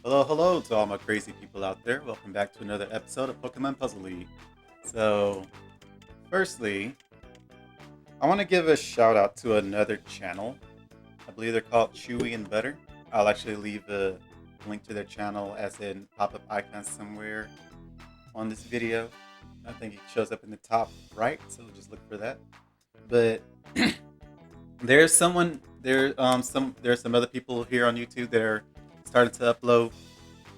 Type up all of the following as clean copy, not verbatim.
Hello, hello to all my crazy people out there. Welcome back to another episode of Pokemon Puzzle League. So, firstly, I want to give a shout out to another channel. I believe they're called Chewy and Butter. I'll actually leave a link to their channel as in pop-up icon somewhere on this video. I think it shows up in the top right, so just look for that. But there's some other people here on YouTube that are starting to upload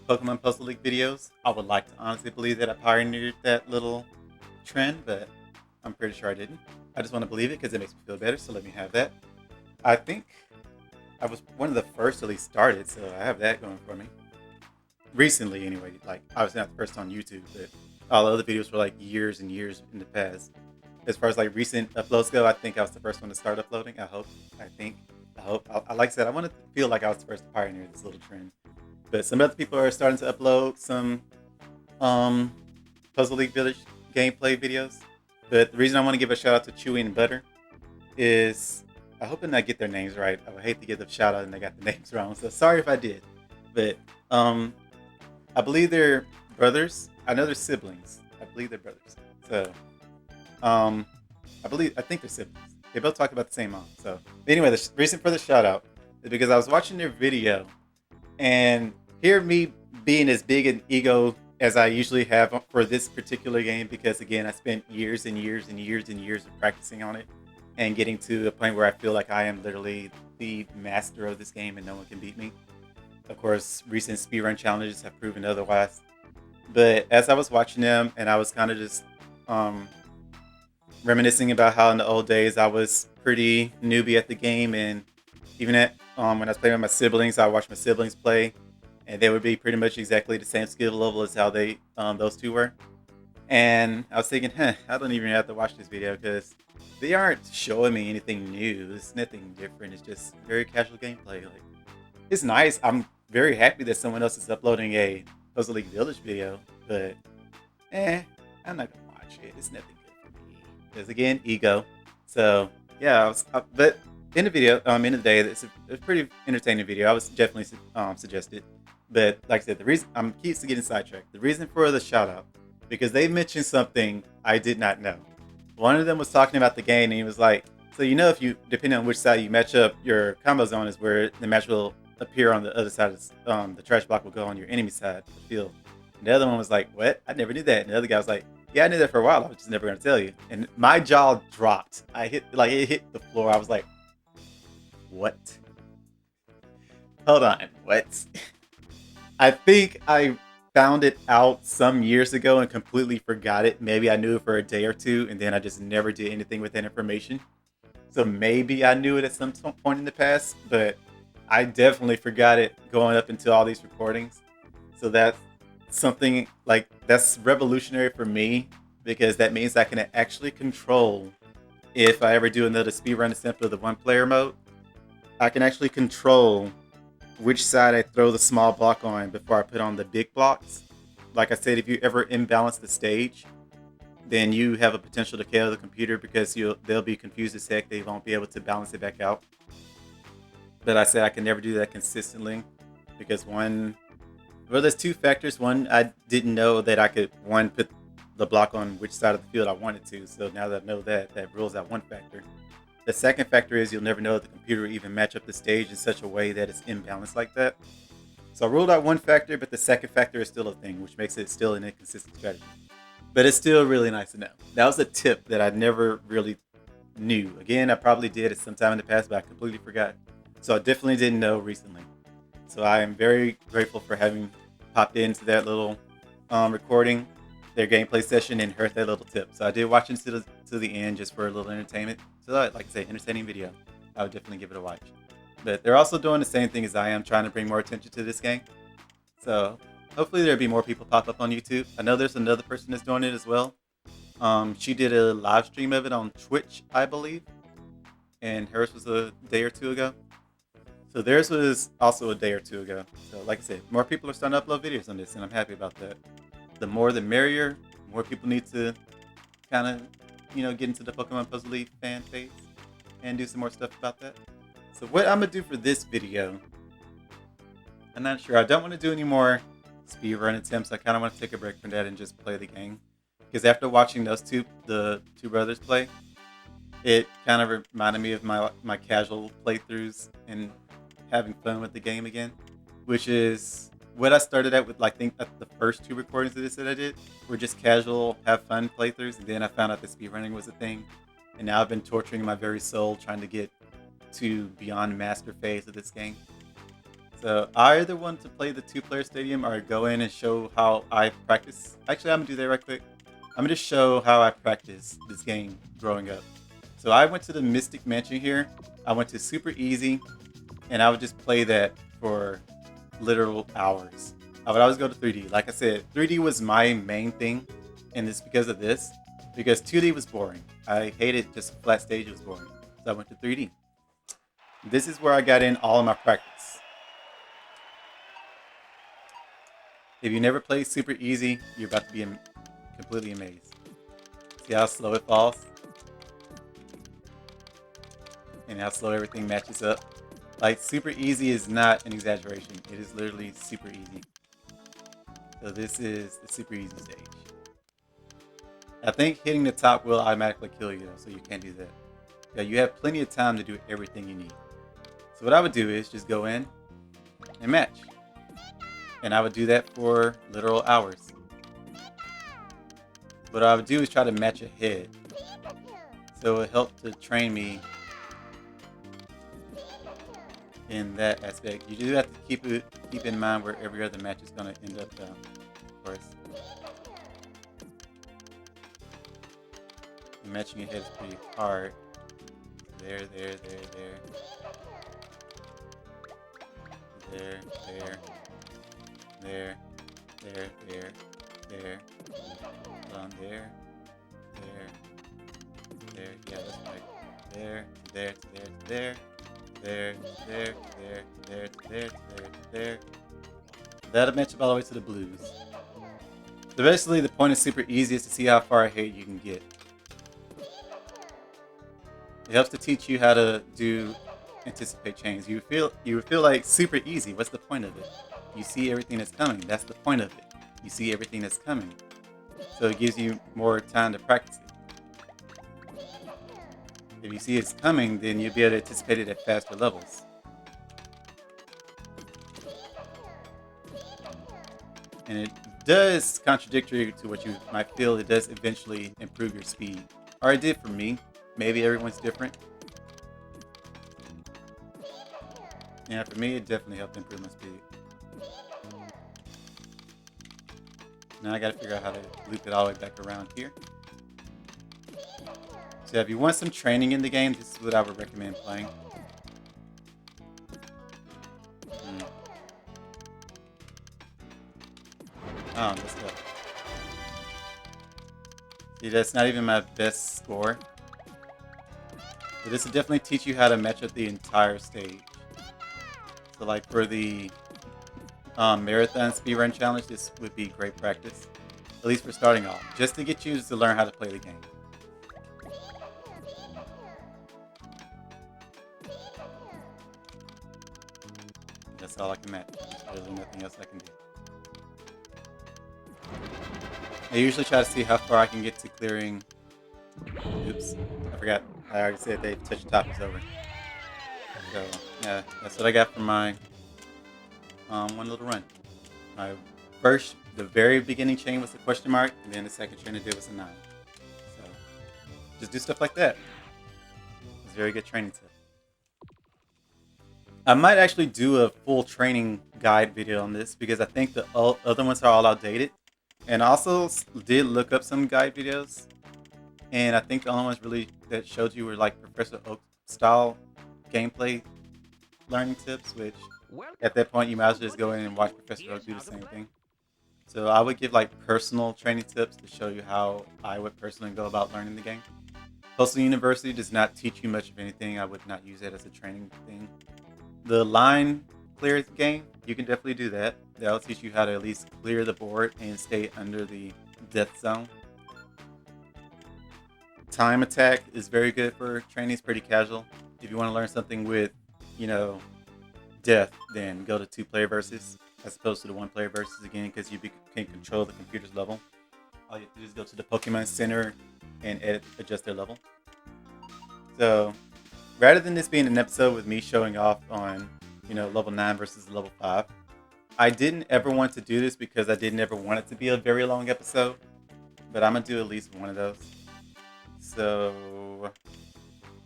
Pokemon Puzzle League videos. I would like to honestly believe that I pioneered that little trend, but I'm pretty sure I didn't. I just want to believe it because it makes me feel better, so let me have that. I think I was one of the first to at least started, so I have that going for me. Recently, anyway, like obviously not the first on YouTube, but all the other videos were like years and years in the past. As far as like recent uploads go, I think I was the first one to start uploading. I hope. I think. I hope. Like I said, I want to feel like I was the first to pioneer this little trend. But some other people are starting to upload some um, Puzzle League Village gameplay videos. But the reason I want to give a shout out to Chewy and Butter is I hope I get their names right. I would hate to give them a shout out and they got the names wrong. So sorry if I did. But I believe they're brothers. I know they're siblings. I believe they're brothers. So um, I think they're siblings. They both talk about the same mom. So anyway, the reason for the shout out is because I was watching their video and hear me being as big an ego as I usually have for this particular game because again I spent years and years and years and years of practicing on it and getting to a point where I feel like I am literally the master of this game and no one can beat me. Of course, recent speedrun challenges have proven otherwise. But as I was watching them and I was kind of just um, reminiscing about how in the old days I was pretty newbie at the game and even at when I was playing with my siblings, I watched my siblings play and they would be pretty much exactly the same skill level as how they those two were. And I was thinking, I don't even have to watch this video because they aren't showing me anything new. It's nothing different. It's just very casual gameplay. Like it's nice. I'm very happy that someone else is uploading a Puzzle League Village video, but I'm not gonna watch it. It's nothing good for me. Because again, ego. So yeah, but in the video, in the day, it's a pretty entertaining video. I was definitely suggest it. But like I said, the reason I'm keeps getting sidetracked. The reason for the shout out because they mentioned something I did not know. One of them was talking about the game, and he was like, "So you know, if you depending on which side you match up, your combo zone is where the match will appear on the other side. The trash block will go on your enemy side of the field." And the other one was like, "What? I never knew that." And the other guy was like, "Yeah, I knew that for a while. I was just never gonna tell you." And my jaw dropped. I hit like it hit the floor. I was like, "What? Hold on, what?" I think I found it out some years ago and completely forgot it. Maybe I knew it for a day or two, and then I just never did anything with that information. So maybe I knew it at some point in the past, but I definitely forgot it going up into all these recordings. So that's something like that's revolutionary for me because that means I can actually control if I ever do another speedrun attempt with the one player mode. I can actually control which side I throw the small block on before I put on the big blocks. Like I said, if you ever imbalance the stage, then you have a potential to kill the computer because they'll be confused as heck. They won't be able to balance it back out. But I said I can never do that consistently because there's two factors. One, I didn't know that I could put the block on which side of the field I wanted to. So now that I know that, that rules out one factor. The second factor is you'll never know that the computer will even match up the stage in such a way that it's imbalanced like that. So I ruled out one factor, but the second factor is still a thing, which makes it still an inconsistent strategy. But it's still really nice to know. That was a tip that I never really knew. Again, I probably did at some time in the past, but I completely forgot. So I definitely didn't know recently. So I am very grateful for having popped into that little recording, their gameplay session, and heard that little tip. So I did watch into to the end just for a little entertainment. So like I say, entertaining video. I would definitely give it a watch. But they're also doing the same thing as I am, trying to bring more attention to this game. So hopefully there'll be more people pop up on YouTube. I know there's another person that's doing it as well. She did a live stream of it on Twitch, I believe, and hers was a day or two ago. So theirs was also a day or two ago. So like I said, more people are starting to upload videos on this, and I'm happy about that. The more the merrier. More people need to kind of, get into the Pokemon Puzzle League fan base and do some more stuff about that. So what I'm gonna do for this video I'm not sure. I don't want to do any more speedrun attempts. I kind of want to take a break from that and just play the game. Because after watching the two brothers play, it kind of reminded me of my casual playthroughs and having fun with the game again, which is what I started at with like think at the first two recordings of this that I did were just casual, have fun playthroughs, and then I found out that speedrunning was a thing, and now I've been torturing my very soul trying to get to beyond master phase of this game. So I either want to play the two-player stadium or go in and show how I practice. Actually, I'm gonna do that right quick. I'm gonna show how I practice this game growing up. So I went to the Mystic Mansion here. I went to super easy, and I would just play that for literal hours. I would always go to 3D. Like I said, 3D was my main thing, and it's because of this. Because 2D was boring. I hated just a flat stage, it was boring. So I went to 3D. This is where I got in all of my practice. If you never played super easy, you're about to be completely amazed. See how slow it falls? And how slow everything matches up. Like, super easy is not an exaggeration. It is literally super easy. So this is the super easy stage. I think hitting the top will automatically kill you though, so you can't do that. Yeah, you have plenty of time to do everything you need. So what I would do is just go in and match. And I would do that for literal hours. What I would do is try to match ahead. So it helped to train me in that aspect. You do have to keep in mind where every other match is going to end up, of course. And matching ahead is pretty hard. There. There. On there. Yeah, that's right. There. That'll match up all the way to the blues. So basically, the point is super easy is to see how far ahead you can get. It helps to teach you how to do anticipate chains. You would feel like super easy. What's the point of it? You see everything that's coming. That's the point of it. You see everything that's coming. So it gives you more time to practice it. If you see it's coming, then you'll be able to anticipate it at faster levels. And it does, contradictory to what you might feel, it does eventually improve your speed. Or it did for me. Maybe everyone's different. Yeah, for me, it definitely helped improve my speed. Now I gotta figure out how to loop it all the way back around here. So if you want some training in the game, this is what I would recommend playing. Oh, let's go. See, that's not even my best score. But this will definitely teach you how to match up the entire stage. So like for the marathon speedrun challenge, this would be great practice. At least for starting off. Just to get you to learn how to play the game. That's all I can match. There's really nothing else I can do. I usually try to see how far I can get to clearing. Oops, I forgot. I already said they touch the top is over. So yeah, that's what I got from my one little run. My first, the very beginning chain was a question mark, and then the second chain I did was a 9. So just do stuff like that. It's a very good training tip. I might actually do a full training guide video on this because I think the other ones are all outdated. And I also did look up some guide videos, and I think the only ones really that showed you were like Professor Oak style gameplay learning tips, which at that point you might as well just go in and watch Professor Oak do the same thing. So I would give like personal training tips to show you how I would personally go about learning the game. Postal University does not teach you much of anything. I would not use it as a training thing. The line clear game, you can definitely do that. That'll teach you how to at least clear the board and stay under the death zone. Time attack is very good for training. It's pretty casual. If you want to learn something with, death than go to 2-player versus as opposed to the 1-player versus again because you can control the computer's level. All you have to do is go to the Pokemon Center and adjust their level. So rather than this being an episode with me showing off on, level 9 versus level 5, I didn't ever want to do this because I didn't ever want it to be a very long episode. But I'm going to do at least one of those. So,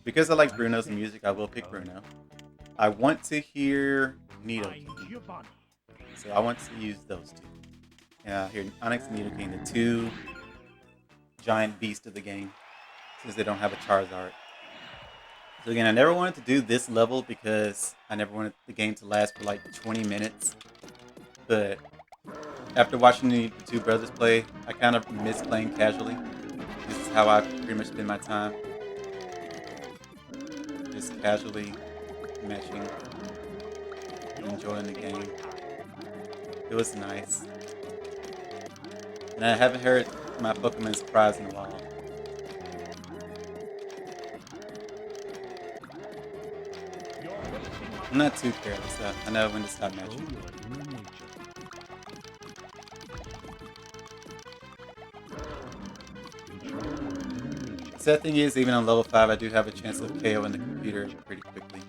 because I like Bruno's music, I will pick Bruno. I want to hear Nidoking. So I want to use those two. Yeah, here Onix and Nidoking, the two giant beasts of the game, since they don't have a Charizard. So again, I never wanted to do this level because I never wanted the game to last for like 20 minutes. But after watching the two brothers play, I kind of miss playing casually. This is how I pretty much spend my time. Just casually matching, enjoying the game. It was nice. And I haven't heard my Pokemon's cries in a while. I'm not too careless. I know when to stop matching. The sad thing is, even on level 5, I do have a chance of KOing the computer pretty quickly.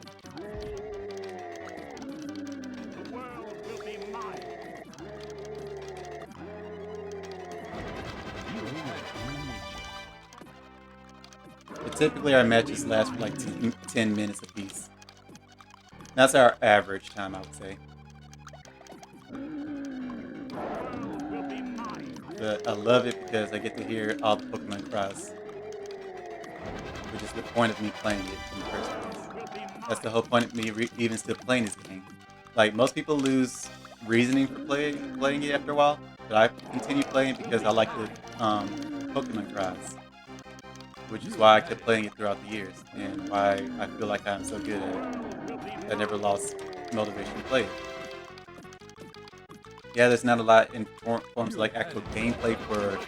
But typically our matches last for like 10 minutes apiece. That's our average time, I would say. But I love it because I get to hear all the Pokemon cries. Which is the point of me playing it in the first place. That's the whole point of me even still playing this game. Like, most people lose reasoning for playing it after a while, but I continue playing it because I like the Pokemon cries. Which is why I kept playing it throughout the years, and why I feel like I'm so good at it. I never lost motivation to play it. Yeah, there's not a lot in forms of like actual gameplay for,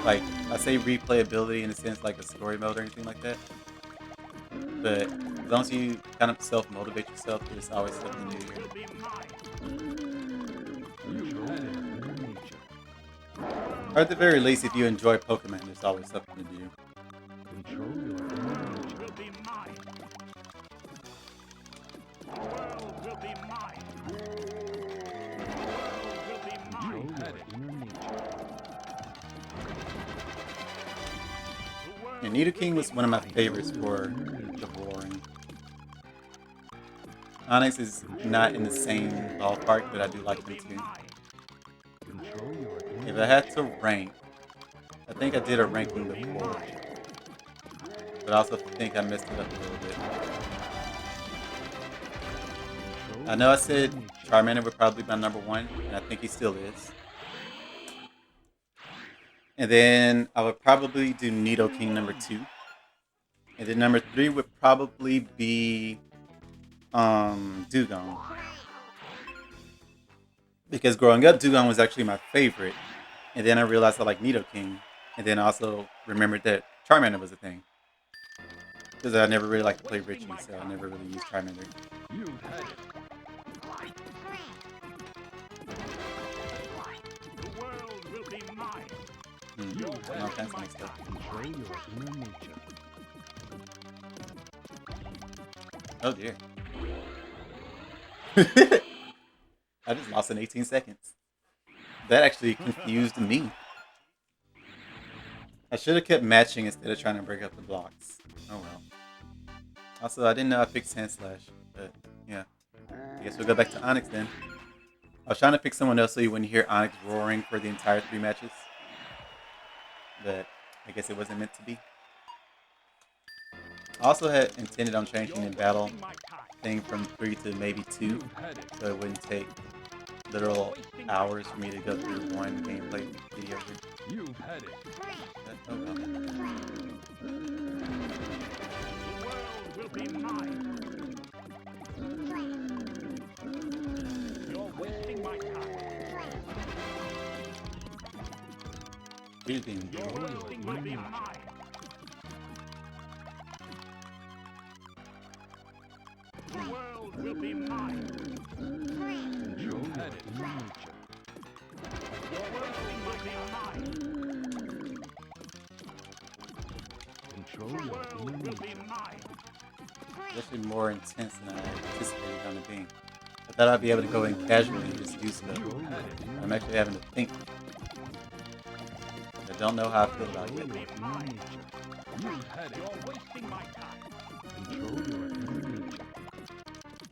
like, I say replayability in a sense like a story mode or anything like that. But as long as you kind of self-motivate yourself, there's always something new here. Or at the very least, if you enjoy Pokemon, there's always something to do. And Nidoking was one of my favorites for the roaring. Onix is not in the same ballpark, but I do like him too. If I had to rank, I think I did a ranking before, but I also think I messed it up a little bit. I know I said Charmander would probably be my number 1, and I think he still is. And then I would probably do Nidoking number 2. And then number 3 would probably be Dewgong. Because growing up, Dewgong was actually my favorite. And then I realized I like Nidoking. And then I also remembered that Charmander was a thing. Because I never really liked to play Richie, so I never really used Charmander. All kinds of mixed up. Oh dear. I just lost in 18 seconds. That actually confused me. I should have kept matching instead of trying to break up the blocks. Oh well. Also, I didn't know I picked Sandslash, but yeah. I guess we'll go back to Onix then. I was trying to pick someone else so you wouldn't hear Onix roaring for the entire 3 matches. But I guess it wasn't meant to be. I also had intended on changing the battle thing from 3 to maybe 2, so it wouldn't take literal hours for me to go through one gameplay video here. You've had it. But, oh well. The world will be mine. You're wasting my time. He's being Your world will be mine. The world will be mine. Control The your world inner will be nature. mine. It's actually more intense than I anticipated it on it being. I thought I'd be able to go in casually and just do stuff. Control your inner I'm actually having to think. I don't know how I feel about it Control yet. your inner nature. You've had it. You're wasting my time. Control your inner nature.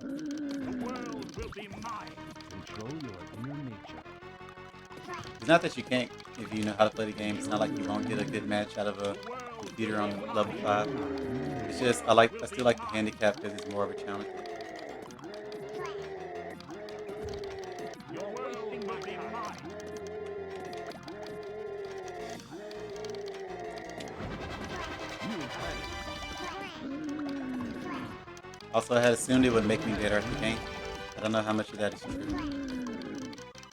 The world will be mine. Control your inner nature. It's not that you can't, if you know how to play the game, it's not like you won't get a good match out of a The world computer on level 5. Control your inner It's nature. just, I still like the handicap because it's more of a challenge. You're wasting my time. You've had it. Also, I had assumed it would make me better at the game. I don't know how much of that is true.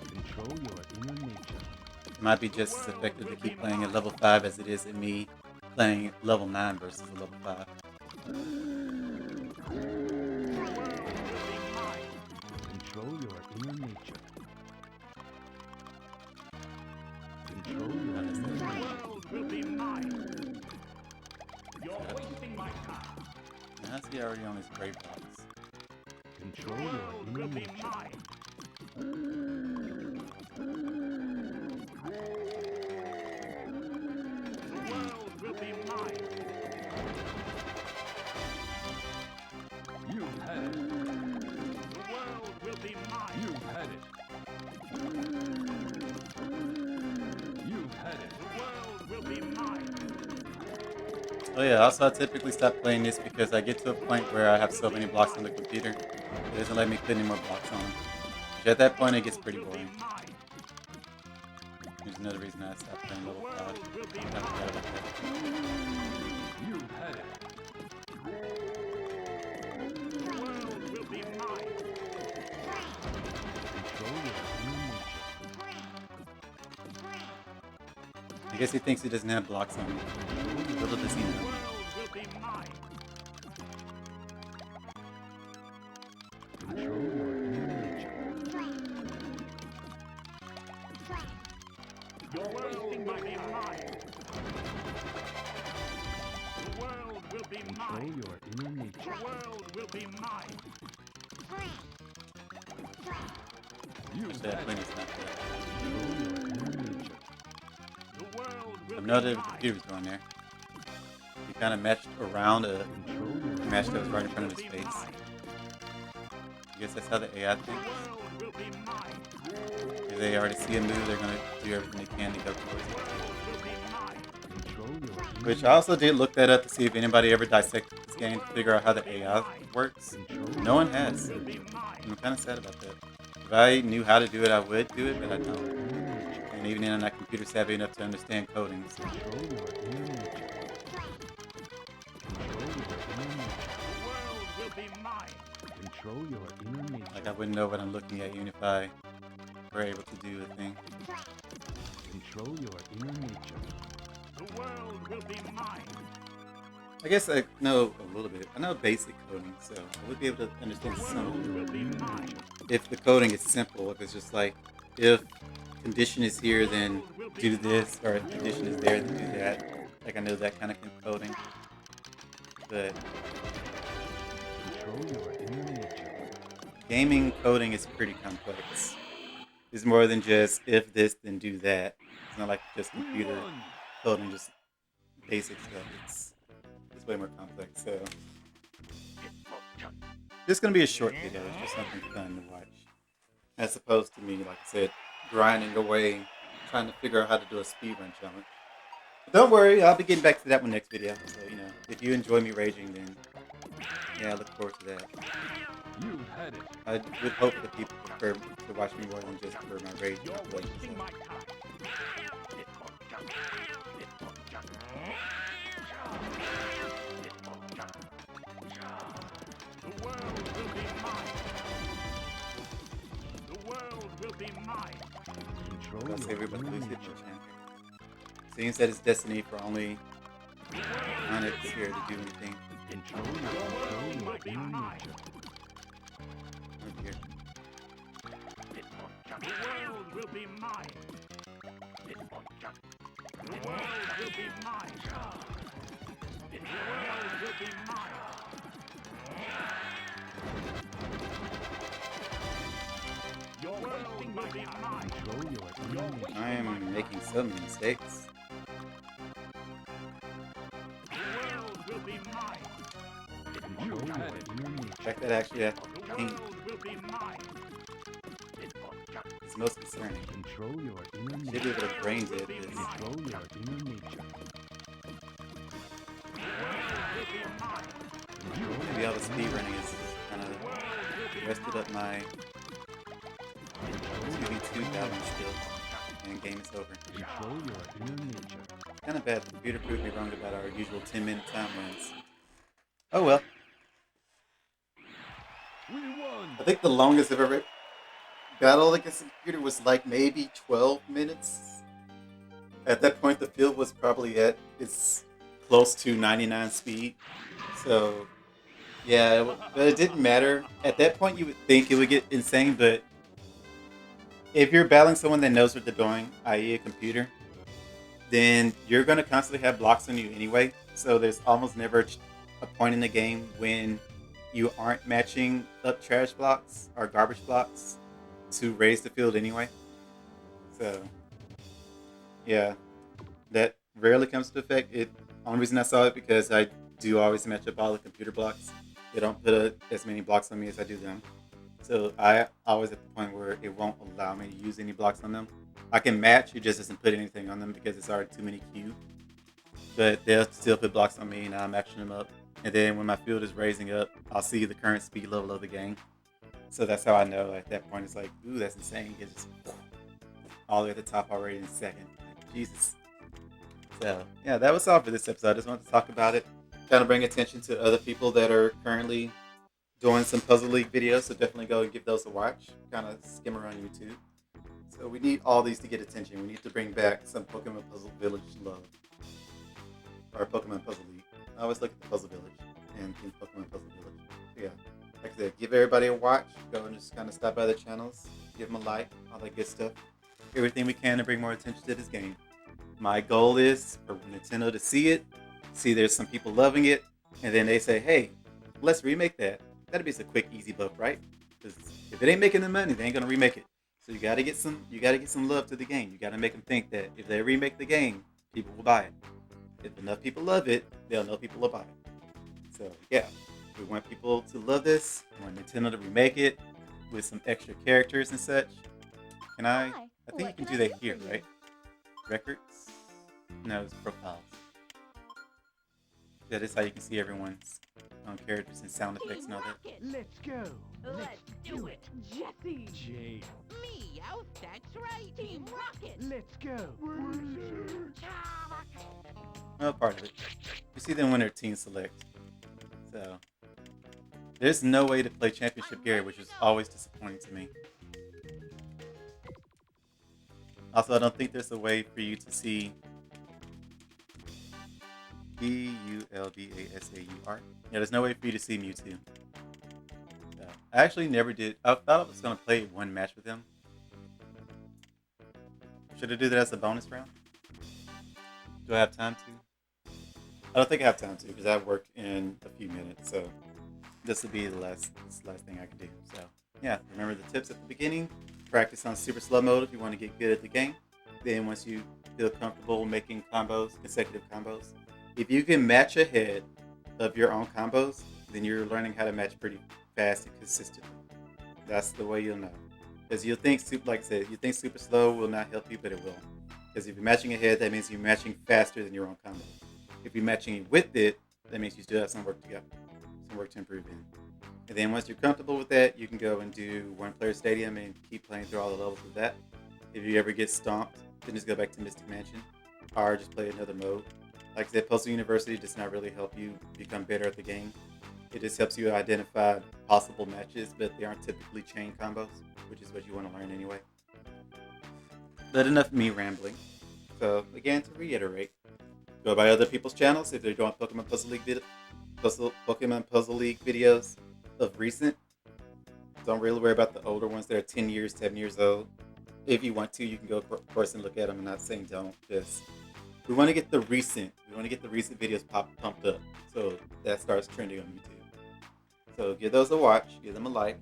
Control your inner nature. It might be just as effective to keep playing at level 5 as it is in me playing at level 9 versus a level 5. Control your inner nature. Control your inner The nature. world will be mine. You're wasting my time. Now, I see already on this gray box. Control The your world inner will be nature. mine. The world will be mine. You've had it. The world will be mine. You've had it. You've had it. The world will be mine. Oh yeah, also I typically stop playing this because I get to a point where I have so many blocks on the computer, it doesn't let me put any more blocks on them. Which at that point it gets pretty boring. Mine. There's another reason I stopped playing The level 5. world will be I forgot mine. about that. You've had it. The world will be mine. Control your inner nature. I guess he thinks he doesn't have blocks on him. Little does he The know. world will be mine. Control your inner nature. Your wasting might be mine. The world will be Control mine. your inner nature. The world will be mine. You've Actually, that had point it. is not good. Control your inner nature. The world will I've be noted the mine. computer was going there. He kind of matched around a Control your match that was right in front of his Will be face. mine. I guess that's how the AI The thinks. world will be mine. If they already see a move, they're going to do everything they can to go towards it. The world will be mine. Control your inner Which I also did look that up to see if anybody ever dissected this game to figure out how the AI works. Control No one has. Will be mine. I'm kind of sad about that. If I knew how to do it, I would do it, but I don't. inner nature. And even then, I'm not computer savvy enough to understand coding. So Control your inner nature. Control your inner nature. The world will be mine. Control your inner nature. like I wouldn't know what I'm looking at even if I were able to do a thing. Control your inner nature. The world will be mine. I guess I know a little bit. I know basic coding, so I would be able to understand The some of world it. will be mine. If the coding is simple, if it's just like, if condition is here, then do this, or if condition is there, then do that. Like I know that kind of coding. But Control your inner nature. gaming coding is pretty complex. It's more than just if this, then do that. It's not like just computer coding, just basic stuff. It's way more complex. So this is gonna be a short video. It's just something fun to watch, as opposed to me, like I said, grinding away, trying to figure out how to do a speedrun challenge. But don't worry, I'll be getting back to that one next video. So if you enjoy me raging, then yeah, I look forward to that. You've had it. I would hope that people prefer to watch me more than just for my rage. You're calculations, wasting so. my time. The world will be mine. The world will be mine. Control I'll your say we're about to inner lose it, nature. Seems that it's destiny for only planets here to do anything. Control your inner nature. Over here. The world will be mine. The world will be mine. world will be mine. You're wasting my time. Control your inner nature. I am making so many mistakes. The world will be mine. Control your inner The nature. fact that I actually have The to paint world will be mine. is most concerning. Control your inner Should be nature. able to brain dead this. Control your inner nature. Control Maybe all the speed running is kind of rested up my 2v2 battling skills, and game is over. Control your inner nature. Kind of bad. The computer proved me wrong about our usual 10-minute time wins. Oh well. We won. I think the longest I've ever battled against a computer was like maybe 12 minutes. At that point, the field was probably at its close to 99 speed. So, yeah, but it didn't matter. At that point, you would think it would get insane, but if you're battling someone that knows what they're doing, i.e. a computer, then you're going to constantly have blocks on you anyway. So there's almost never a point in the game when you aren't matching up trash blocks or garbage blocks to raise the field anyway. So, yeah, that rarely comes to effect. Only reason I saw it because I do always match up all the computer blocks. They don't put as many blocks on me as I do them. So I always at the point where it won't allow me to use any blocks on them. I can match, it just doesn't put anything on them because it's already too many cubes. But they'll still put blocks on me and I'm matching them up. And then when my field is raising up, I'll see the current speed level of the game. So that's how I know at that point it's like, ooh, that's insane. It's just all the way at the top already in a second. Like, Jesus. So yeah, that was all for this episode. I just wanted to talk about it. Kind of bring attention to other people that are currently doing some Puzzle League videos. So definitely go and give those a watch. Kind of skim around YouTube. So we need all these to get attention. We need to bring back some Pokemon Puzzle Village love. Or Pokemon Puzzle League. I always look at the Puzzle Village and think Pokemon Puzzle Village. So yeah, like I said, give everybody a watch. Go and just kind of stop by the channels. Give them a like. All that good stuff. Everything we can to bring more attention to this game. My goal is for Nintendo to see it. See there's some people loving it. And then they say, hey, let's remake that. That'd be a quick, easy buck, right? Because if it ain't making the money, they ain't gonna remake it. So you gotta get some love to the game. You gotta make them think that if they remake the game, people will buy it. If enough people love it, they'll know people will buy it. So yeah, we want people to love this. We want Nintendo to remake it with some extra characters and such. Can I? Hi, I think what you can can do I that do here, for you? right? Records? No, it's profiles. That is how you can see everyone's characters and sound effects and all that. Let's go. Let's do it. Jesse. Jade. Meow, that's right. Team Rocket. Let's go. Well, part of it. You see them when their team select. So, there's no way to play Championship Gary, which is always disappointing to me. Also, I don't think there's a way for you to see Bulbasaur. Yeah, there's no way for you to see Mewtwo. So, I actually never did. I thought I was going to play one match with him. Should I do that as a bonus round? Do I have time to? I don't think I have time to because I work in a few minutes. So this will be the last thing I can do. So yeah, remember the tips at the beginning. Practice on super slow mode if you want to get good at the game. Then once you feel comfortable making combos, consecutive combos, if you can match ahead of your own combos, then you're learning how to match pretty fast and consistently. That's the way you'll know. Because you'll think, like I said, you think super slow will not help you, but it will. Because if you're matching ahead, that means you're matching faster than your own combo. If you're matching with it, that means you still have some work to go, some work to improve in. And then once you're comfortable with that, you can go and do one-player stadium and keep playing through all the levels of that. If you ever get stomped, then just go back to Mystic Mansion, or just play another mode. Like I said, Puzzle University does not really help you become better at the game. It just helps you identify possible matches, but they aren't typically chain combos, which is what you want to learn anyway. But enough of me rambling. So again, to reiterate, go by other people's channels if they're doing Pokemon Puzzle League videos of recent. Don't really worry about the older ones that are 10 years, 7 years old. If you want to, you can go, of course, and look at them. I'm not saying don't, because we want to get the recent. We want to get the recent videos pumped up so that starts trending on YouTube. So give those a watch, give them a like,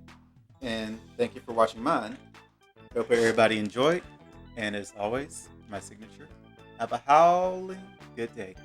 and thank you for watching mine. Hope everybody enjoyed, and as always, my signature, have a howling good day.